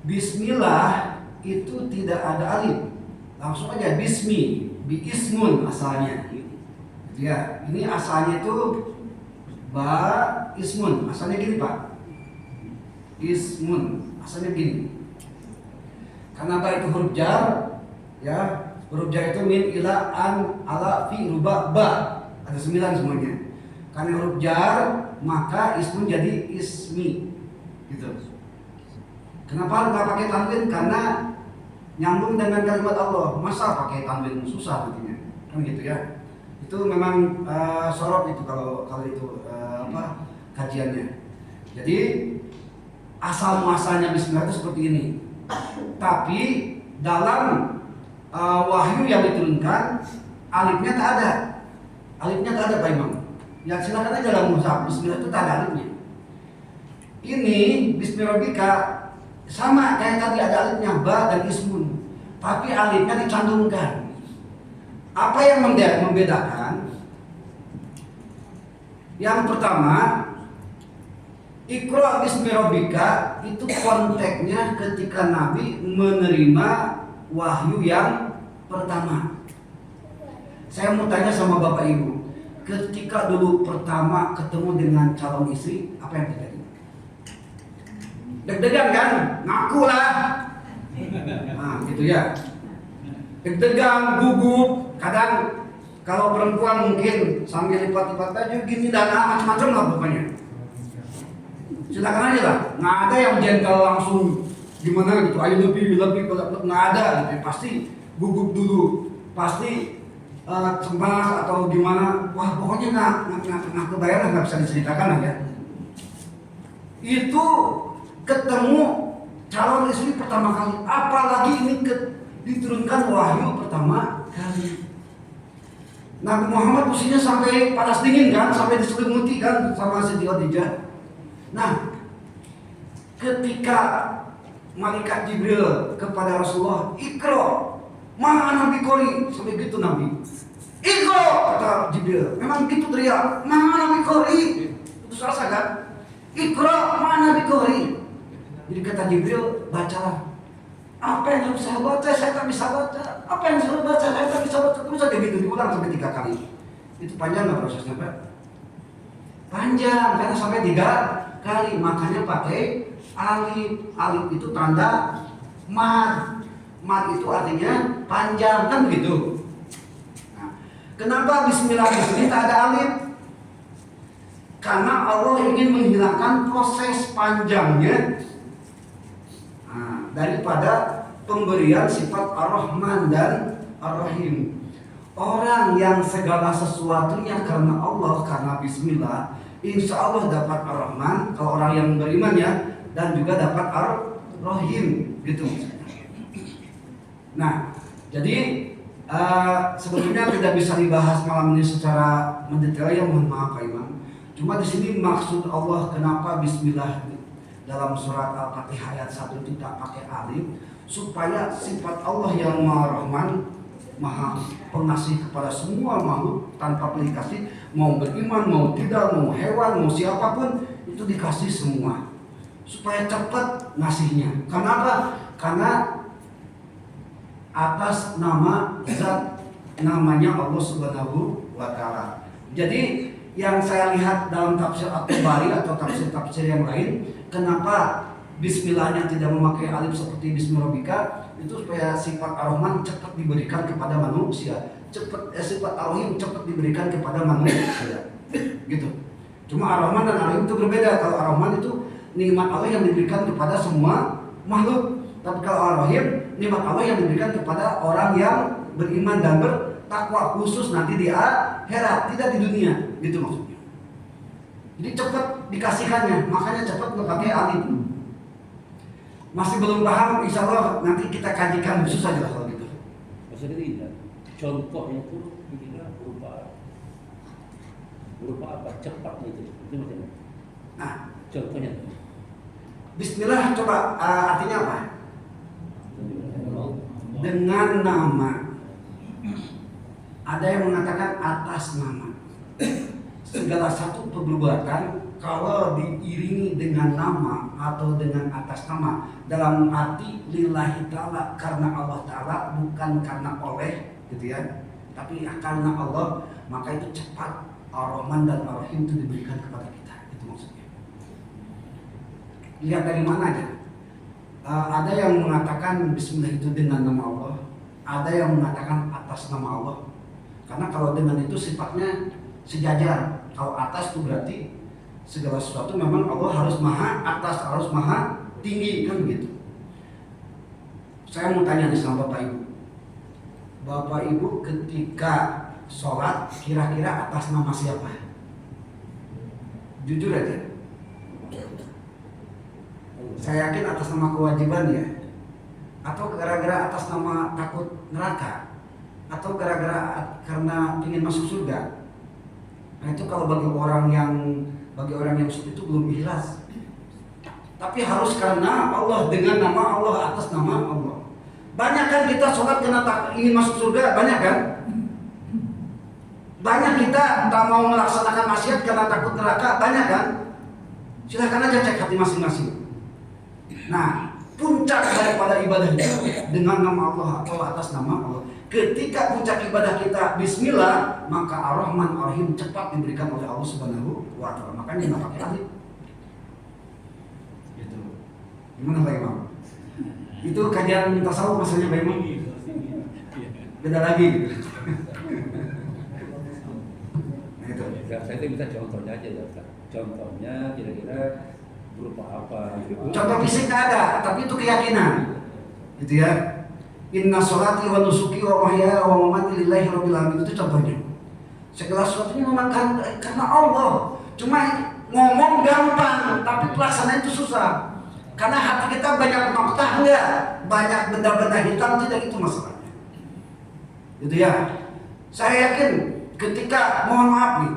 Bismillah itu tidak ada alif, langsung aja Bismi, Biismun asalnya. Gitu ya. Ini asalnya itu Ba Ismun, asalnya gini Pak. Ismun, asalnya gini. Karena Ba itu huruf jar, ya huruf jar itu min ila an ala fi ruba ba, ada 9 semuanya. Karena huruf jar maka ismun jadi ismi, gitu. Kenapa nggak pakai tanwin? Karena nyambung dengan kalimat Allah. Masa pakai tanwin susah nantinya, kan gitu ya. Itu memang sorot itu kalau itu kajiannya. Jadi asal muasalnya Bismillah itu seperti ini. Tapi dalam wahyu yang diturunkan alifnya tak ada. Alifnya tak ada Pak Imam. Ya silakan aja dalam mushaf Bismillah itu tak ada alifnya. Ini Bismillahirrahmanirrahim sama kayak tadi ada alifnya ba dan ismun. Tapi alifnya dicantumkan. Apa yang membedakan? Yang pertama, Iqra bismi rabbika itu konteksnya ketika Nabi menerima wahyu yang pertama. Saya mau tanya sama Bapak Ibu, ketika dulu pertama ketemu dengan calon istri, apa yang terjadi? Deg-degan kan? Ngaku lah. Nah, gitu ya. Deg-degan, gugup. Kadang kalau perempuan mungkin sambil lipat-lipat baju gini dan macam-macam lah pokoknya. Silakan aja lah, nggak ada yang gentle langsung gimana gitu, ayo lebih nggak ada gitu, pasti gugup dulu, pasti cemas atau gimana, wah pokoknya nggak kebayang, nggak bisa diceritakan lah ya. Itu ketemu calon istri pertama kali, apalagi ini diturunkan wahyu pertama kali. Nabi Muhammad posisinya sampai panas dingin kan, sampai diselimuti kan sama Siti Khadijah. Nah, ketika malaikat Jibril kepada Rasulullah, Iqra, mana Nabi Qori, sampai gitu Nabi. Iqra, kata Jibril, memang gitu teriak, mana Nabi Qori, itu selesai kan? Iqra, mana Nabi Qori. Jadi kata Jibril, bacalah. Apa yang harus saya baca, saya tak bisa baca. Apa yang saya baca, saya tak bisa baca. Terus saja gitu, diulang sampai 3 kali. Itu panjang nggak prosesnya Pak? Panjang, karena sampai 3 kali, makanya pakai Alif itu tanda mad. Mad itu artinya panjang, kan begitu. Nah, kenapa bismillah di sini tak ada alif? Karena Allah ingin menghilangkan proses panjangnya daripada pemberian sifat Ar-Rahman dan Ar-Rahim. Orang yang segala sesuatunya karena Allah, karena bismillah, insya Allah dapat Ar-Rahman, kalau orang yang beriman ya, dan juga dapat Ar-Rahim, gitu. Nah, jadi sebetulnya tidak bisa dibahas malam ini secara mendetail, ya mohon maaf Pak Imam. Cuma di sini maksud Allah kenapa bismillah dalam surat Al-Fatihah ayat 1 itu tak pakai alif, supaya sifat Allah yang Maha Rahman, Maha Pengasih kepada semua makhluk tanpa pilih kasih, mau beriman, mau tidak, mau hewan, mau siapapun, itu dikasih semua supaya cepat ngasihnya. Kenapa? Karena atas nama zat namanya Allah Subhanahu wa Ta'ala. Jadi yang saya lihat dalam tafsir At-Tabari atau tafsir-tafsir yang lain, kenapa bismillahnya tidak memakai alif seperti bismillahirrahmanirrahim, itu supaya sifat Ar-Rahman cepat diberikan kepada manusia, sifat Ar-Rahim cepat diberikan kepada manusia, gitu. Cuma Ar-Rahman dan Ar-Rahim itu berbeda. Kalau Ar-Rahman itu nikmat Allah yang diberikan kepada semua makhluk, tapi kalau Ar-Rahim nikmat Allah yang diberikan kepada orang yang beriman dan bertakwa, khusus nanti di akhirat, tidak di dunia, gitu maksudnya. Jadi cepat dikasihkannya, makanya cepat pakai alif. Masih belum paham, insya Allah nanti kita kajikan khusus saja kalau gitu. Maksudnya tidak. Contohnya itu kira berupa apa? Cepatnya itu maksudnya. Nah, Contohnya. bismillah coba artinya apa? Dengan nama. Ada yang mengatakan atas nama. Segala satu perbuatan kalau diiringi dengan nama atau dengan atas nama, dalam arti lillahi ta'ala, karena Allah ta'ala, bukan karena oleh, gitu ya, tapi karena Allah, maka itu cepat Ar-Rahman dan Ar-Rahim itu diberikan kepada kita, itu maksudnya. Lihat dari mana aja. Ada yang mengatakan bismillah itu dengan nama Allah, ada yang mengatakan atas nama Allah. Karena kalau dengan itu sifatnya sejajar. Kalau atas itu berarti segala sesuatu memang Allah harus maha atas, harus maha tinggi, kan begitu. Saya mau tanya nih sama Bapak Ibu. Bapak Ibu ketika sholat kira-kira atas nama siapa? Jujur aja. Saya yakin atas nama kewajiban ya. Atau gara-gara atas nama takut neraka, atau gara-gara karena ingin masuk surga. Nah itu kalau bagi orang yang itu belum ikhlas. Tapi harus karena Allah, dengan nama Allah, atas nama Allah. Banyak kan kita sholat karena ingin masuk surga, banyak kan? Banyak kita tak mau melaksanakan maksiat karena takut neraka, banyak kan? Silahkan aja cek hati masing-masing. Nah, puncak daripada ibadah kita dengan nama Allah atau atas nama Allah. Ketika puncak ibadah kita bismillah, maka Ar-Rahman Ar-Rahim cepat diberikan oleh Allah Subhanahu wa Ta'ala. Makanya enggak pakai alif. Gitu. Gimana Pak Imam? Itu kajian tasawuf maksudnya Pak Imam? Beda lagi gitu. Nah, itu. Ya, saya itu minta contohnya aja ya, Ustaz. Contohnya kira-kira berupa apa? Contoh fisik ada, tapi itu keyakinan. Gitu ya. Inna sholati wa nusuki wa mahyaya wa mamati lillahi rabbil alamin, itu contohnya. Segala sesuatunya memang karena Allah. Cuma ngomong gampang, tapi pelaksanaan itu susah. Karena hati kita banyak noktah enggak, banyak benda-benda hitam, tidak, itu masalahnya. Gitu ya. Saya yakin ketika, mohon maaf nih,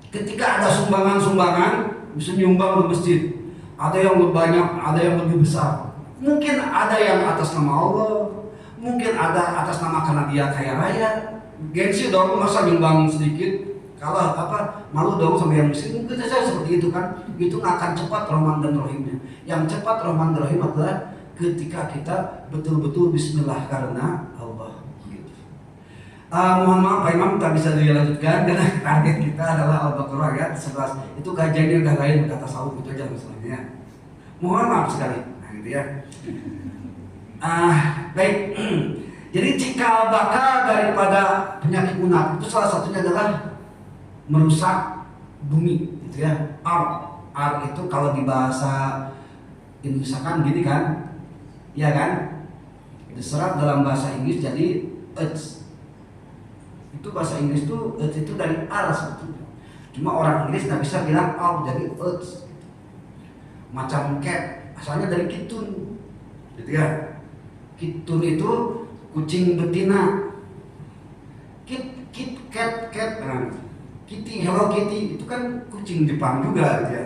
ketika ada sumbangan-sumbangan, bisa nyumbang ke masjid, ada yang lebih banyak, ada yang lebih besar. Mungkin ada yang atas nama Allah, mungkin ada atas nama karena dia kaya raya, gengsi dong, masa nyumbang sedikit, kalah malu dong sama yang miskin. Mungkin saya seperti itu kan, itu nggak akan cepat Rahman dan Rahimnya. Yang cepat Rahman dan Rahim adalah ketika kita betul-betul bismillah karena Allah. Gitu. Mohon maaf Pak Imam tak bisa dilanjutkan karena target kita adalah Al-Baqarah ayat 11. Itu kajiannya udah lain, kata tasawuf itu aja masalahnya. Mohon maaf sekali. Nah, gitu ya. Baik. Jadi cikal bakal daripada penyakit munafik itu salah satunya adalah merusak bumi, gitu ya. Ar itu kalau di bahasa Indonesia kan gini kan, ya kan? Diserap dalam bahasa Inggris jadi earth. Itu bahasa Inggris tuh earth itu dari ar sebetulnya. Cuma orang Inggris nggak bisa bilang ar jadi earth. Macam cat, asalnya dari kitun, gitu ya. Kitun itu kucing betina. Cat. Nah, Kitty, Hello Kitty itu kan kucing Jepang juga, gitu ya.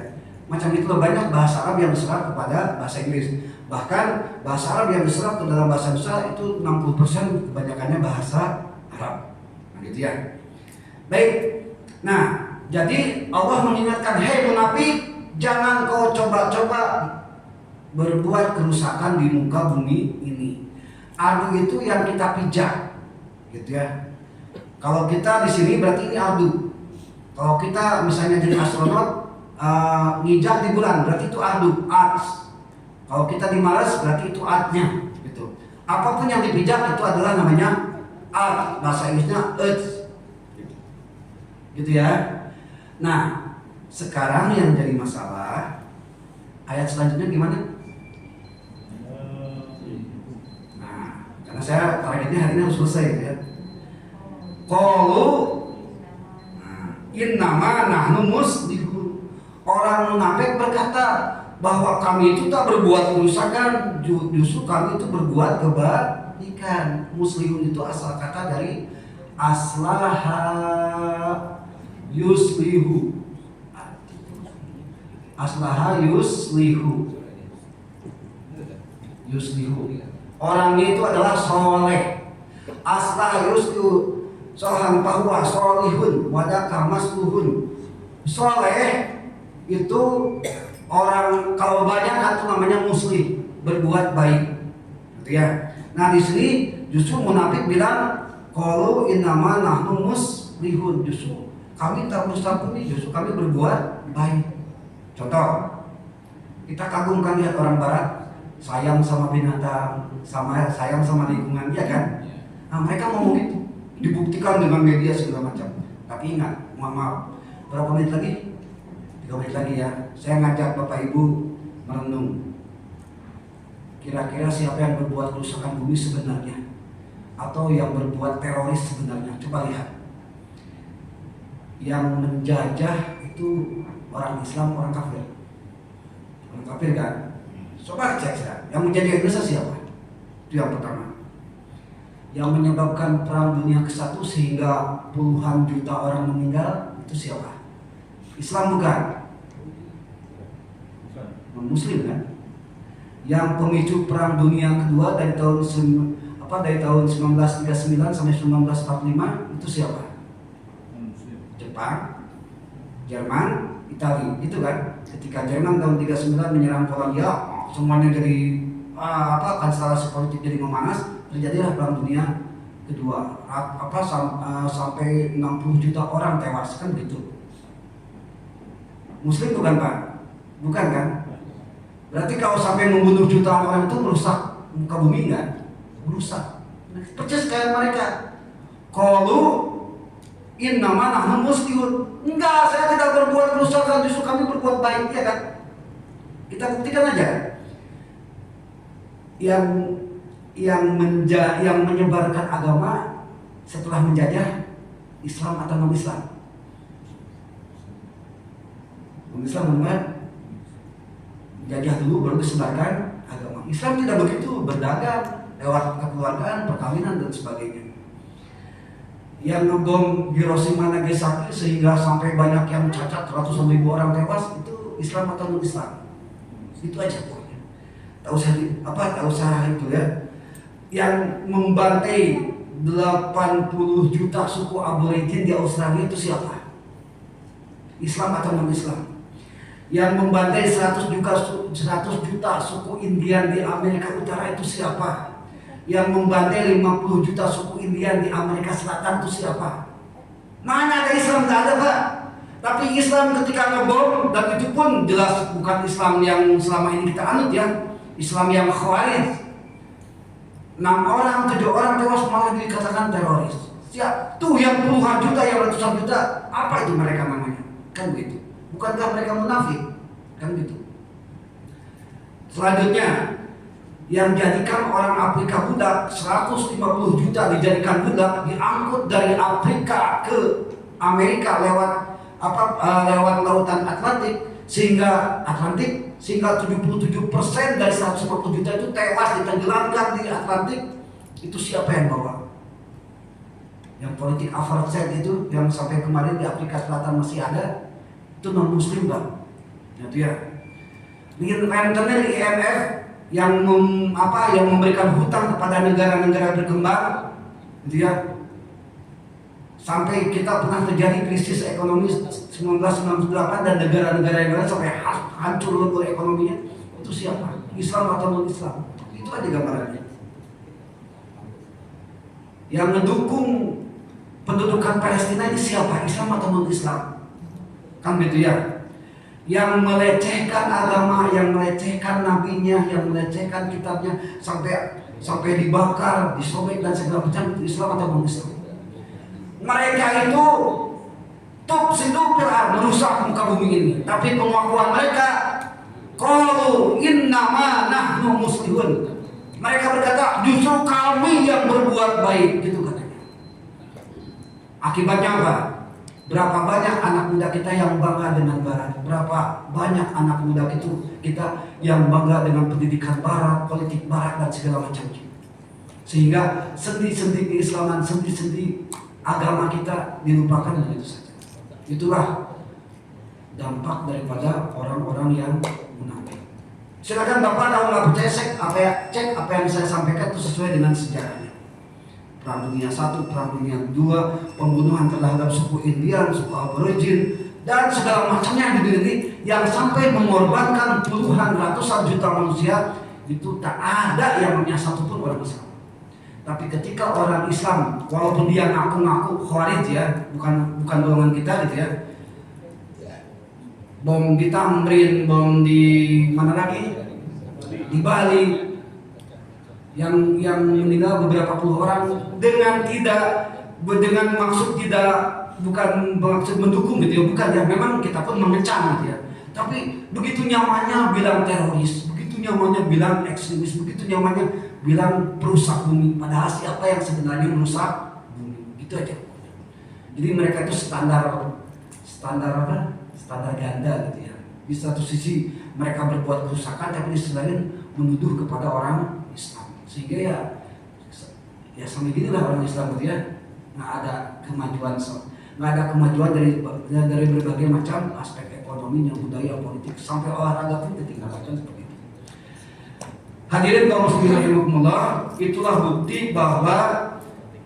Macam itu banyak bahasa Arab yang diserap kepada bahasa Inggris. Bahkan bahasa Arab yang diserap ke dalam bahasa Indonesia itu 60% kebanyakannya bahasa Arab. Nah, gitu ya. Baik. Nah, jadi Allah mengingatkan, hei munafik, jangan kau coba-coba berbuat kerusakan di muka bumi ini. Ardu itu yang kita pijak, gitu ya. Kalau kita di sini berarti ini ardu. Kalau kita misalnya jadi astronot, ngijak di bulan, berarti itu ardu, arts. Kalau kita di Mars, berarti itu artnya, gitu. Apapun yang dipijak itu adalah namanya art, bahasa Inggrisnya earth, gitu ya. Nah, sekarang yang jadi masalah, ayat selanjutnya gimana? Karena saya targetnya hari ini harus selesai, gitu ya. Qalu innama nahnu muslihun. Orang munafik berkata bahwa kami itu tak berbuat kerusakan, justru kami itu berbuat kebaikan. Muslihun itu asal kata dari aslaha yuslihu. Aslaha yuslihu. Orangnya itu adalah soleh. Aslah yuslihu. Sohan bahwa solihun wadaka masluhun. Soleh itu orang, kalau banyak itu namanya muslim, berbuat baik, gitu ya. Nah di sini justru munafik bilang kalau innama nahnu muslihun, justru kami tak merusak bumi, justru kami berbuat baik. Contoh, kita kagumkan lihat orang barat sayang sama binatang, sayang sama lingkungan, ya kan? Nah mereka ngomong itu dibuktikan dengan media segala macam. Tapi ingat, maaf, berapa menit lagi? 3 menit lagi ya. Saya ngajak Bapak Ibu merenung. Kira-kira siapa yang berbuat kerusakan bumi sebenarnya? Atau yang berbuat teroris sebenarnya? Coba lihat. Yang menjajah itu orang Islam, orang kafir. Orang kafir kan? Coba cek saya. Yang menjajah Indonesia siapa? Itu yang pertama. Yang menyebabkan perang dunia ke-1 sehingga puluhan juta orang meninggal, itu siapa? Islam bukan? Muslim kan? Yang pemicu perang dunia kedua dari tahun 1939 sampai 1945 itu siapa? Jepang, Jerman, Italia, itu kan? Ketika Jerman tahun 39 menyerang Polandia, semuanya jadi konstelasi politik jadi memanas. Terjadilah perang dunia kedua, sampai 60 juta orang tewas, kan begitu. Muslim bukan Pak? Bukan kan? Berarti kalau sampai membunuh jutaan orang itu merusak muka bumi enggak? Merusak. Persis kayak mereka. Qalu innama nahnu muslihun. Enggak, saya tidak berbuat kerusakan, justru kami berbuat baik, ya kan? Kita buktikan aja. Yang menyebarkan agama setelah menjajah Islam atau non-Islam? Non-Islam benar, menjajah dulu baru disebarkan agama. Islam tidak begitu, berdagang lewat kekeluargaan, perkawinan dan sebagainya. Yang ngebom Hiroshima Nagasaki sehingga sampai banyak yang cacat, ratusan ribu orang tewas, itu Islam atau non-Islam? Itu aja pokoknya. Tak usah itu ya. Yang membantai 80 juta suku aborigin di Australia itu siapa? Islam atau non-Islam? Yang membantai 100 juta suku Indian di Amerika Utara itu siapa? Yang membantai 50 juta suku Indian di Amerika Selatan itu siapa? Mana ada Islam? Tidak ada Pak. Tapi Islam ketika ngebom, dan itu pun jelas bukan Islam yang selama ini kita anut ya, Islam yang khawarij. 6 orang, 7 orang tewas malah dikatakan teroris. Siap, tuh yang puluhan juta, yang ratusan juta, apa itu mereka namanya? Kan begitu. Bukankah mereka munafik? Kan begitu. Selanjutnya, yang jadikan orang Afrika budak, 150 juta dijadikan budak, diangkut dari Afrika ke Amerika lewat lewat lautan Atlantik, sehingga 77% dari 150 juta itu tewas ditenggelamkan di Atlantik. Itu siapa yang bawa? Yang politik apartheid itu yang sampai kemarin di Afrika Selatan masih ada, itu non muslim bang. Itu ya. Dengan rentenir IMF yang memberikan hutang kepada negara-negara berkembang, gitu ya. Sampai kita pernah terjadi krisis ekonomi 1998 dan negara-negara yang lain sampai hancur lebur ekonominya. Itu siapa? Islam atau non-Islam? Itu aja gambarannya. Yang mendukung pendudukan Palestina ini siapa? Islam atau non-Islam? Kan gitu ya. Yang melecehkan agama, yang melecehkan nabinya, yang melecehkan kitabnya sampai dibakar, disobek dan segala macam, Islam atau non-Islam? Mereka itu top sidupira merusak muka bumi ini. Tapi pengakuan mereka, qalu innama nahnu muslihun. Mereka berkata, justru kami yang berbuat baik, gitu katanya. Akibatnya apa? Berapa banyak anak muda kita yang bangga dengan barat? Berapa banyak anak muda kita yang bangga dengan pendidikan barat, politik barat dan segala macamnya. Sehingga sendi-sendi keislaman, sendi-sendi agama kita dilupakan begitu saja. Itulah dampak daripada orang-orang yang munafik. Silakan Bapak kalau nggak percaya cek apa yang saya sampaikan itu sesuai dengan sejarahnya. Perang Dunia I, Perang Dunia II, pembunuhan terhadap suku Indian, suku Aborigin, dan segala macamnya di dunia ini yang sampai mengorbankan puluhan ratusan juta manusia, itu tak ada yang namanya satupun orang Islam. Tapi ketika orang Islam, walaupun dia ngaku-ngaku khawarij ya, bukan golongan kita gitu ya, bom di Tamrin, bom di mana lagi, di Bali, yang meninggal beberapa puluh orang dengan maksud bukan maksud mendukung gitu ya, bukan ya, memang kita pun mengecam gitu ya. Tapi begitu nyamannya bilang teroris, begitu nyamannya bilang ekstremis, begitu nyamannya bilang perusak bumi, padahal siapa yang sebenarnya merusak bumi, gitu aja. Jadi mereka itu standar ganda gitu ya. Di satu sisi mereka berbuat kerusakan, tapi di sisi lain menuduh kepada orang Islam. Sehingga ya sampai gini lah orang Islam gitu ya, nggak ada kemajuan dari berbagai macam aspek ekonominya, budaya, politik, sampai olahraga pun ketinggalan seperti itu. Hadirin kaum muslimin rahimakumullah, itulah bukti bahwa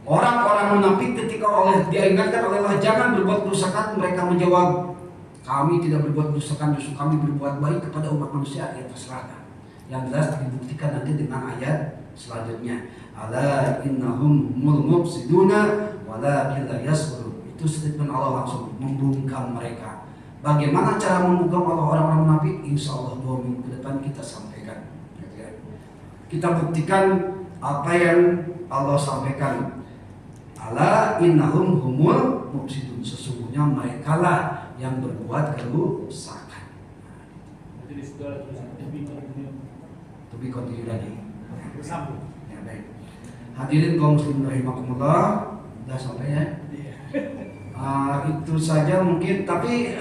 orang-orang munafik ketika diingatkan oleh Allah jangan berbuat kerusakan, mereka menjawab, kami tidak berbuat kerusakan, justru kami berbuat baik kepada umat manusia. Ya terserah. Yang jelas dibuktikan nanti dengan ayat selanjutnya. Ala innahum humul mufsiduna walakin la yash'urun. Itu statement Allah langsung membungkam mereka. Bagaimana cara membungkam orang-orang munafik? Insyaallah 2 minggu ke depan kita sampaikan. Kita buktikan apa yang Allah sampaikan. Ala innahum humul mufsidun. Sesungguhnya mereka lah yang berbuat kerusakan. Jadi sudah To be continued lagi. bersambung. Ya, baik. Hadirin kaum muslimin rahimakumullah, sudah sampai ya. Itu saja mungkin. Tapi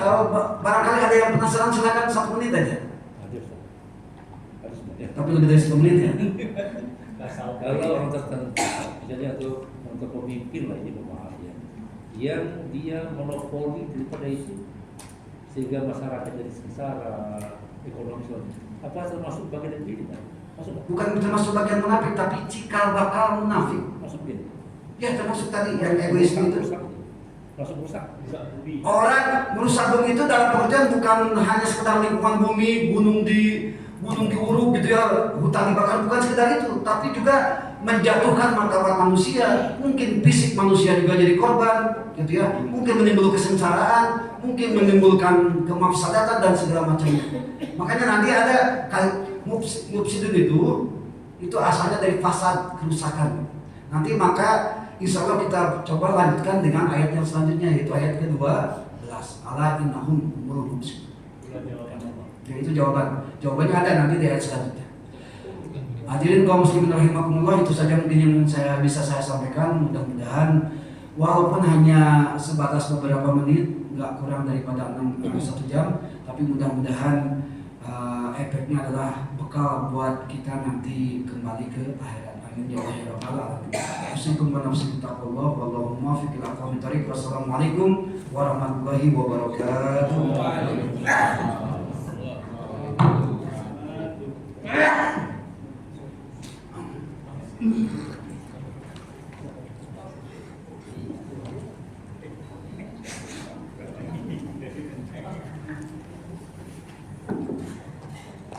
barangkali ada yang penasaran, silakan 1 menit aja. Tapi lebih dari 1 menit ya. Kalau orang tertentu, jadi untuk pemimpin lah ini pemaaf ya, yang dia monopoli daripada itu, sehingga masyarakat jadi sengsara, ekonomi apa termasuk bagian dari ini? Bukan termasuk bagian munafik, tapi cikal bakal munafik. Masuk gini. Ya termasuk tadi yang egois itu. Masuk rusak. Orang merusak bumi itu dalam pengertian bukan hanya sekedar lingkungan bumi, gunung gunung diuruk gitu ya, hutan dibakar, bukan sekedar itu, tapi juga menjatuhkan martabat manusia. Mungkin fisik manusia juga jadi korban gitu ya, mungkin menimbulkan kesengsaraan, mungkin menimbulkan kemafsadatan dan segala macamnya. Makanya nanti ada mufsidun itu asalnya dari fasad, kerusakan. Nanti maka insya Allah kita coba lanjutkan dengan ayat yang selanjutnya, yaitu ayat ke-12. Ala innahum humul mufsidun. Ya, itu jawabannya ada nanti di ayat selanjutnya. Hadirin kaum muslimin rahimakumullah, itu saja mungkin yang bisa saya sampaikan. Mudah-mudahan walaupun hanya sebatas beberapa menit, nggak kurang daripada 1 jam, tapi mudah-mudahan efeknya adalah bekal buat kita nanti kembali ke akhirat. Amin ya Allah ya rabbal alamin. Usikum wa nafsi bittaqwallah wallahu muwaffiq ila aqwamit thoriq. Wassalamualaikum warahmatullahi wabarakatuh.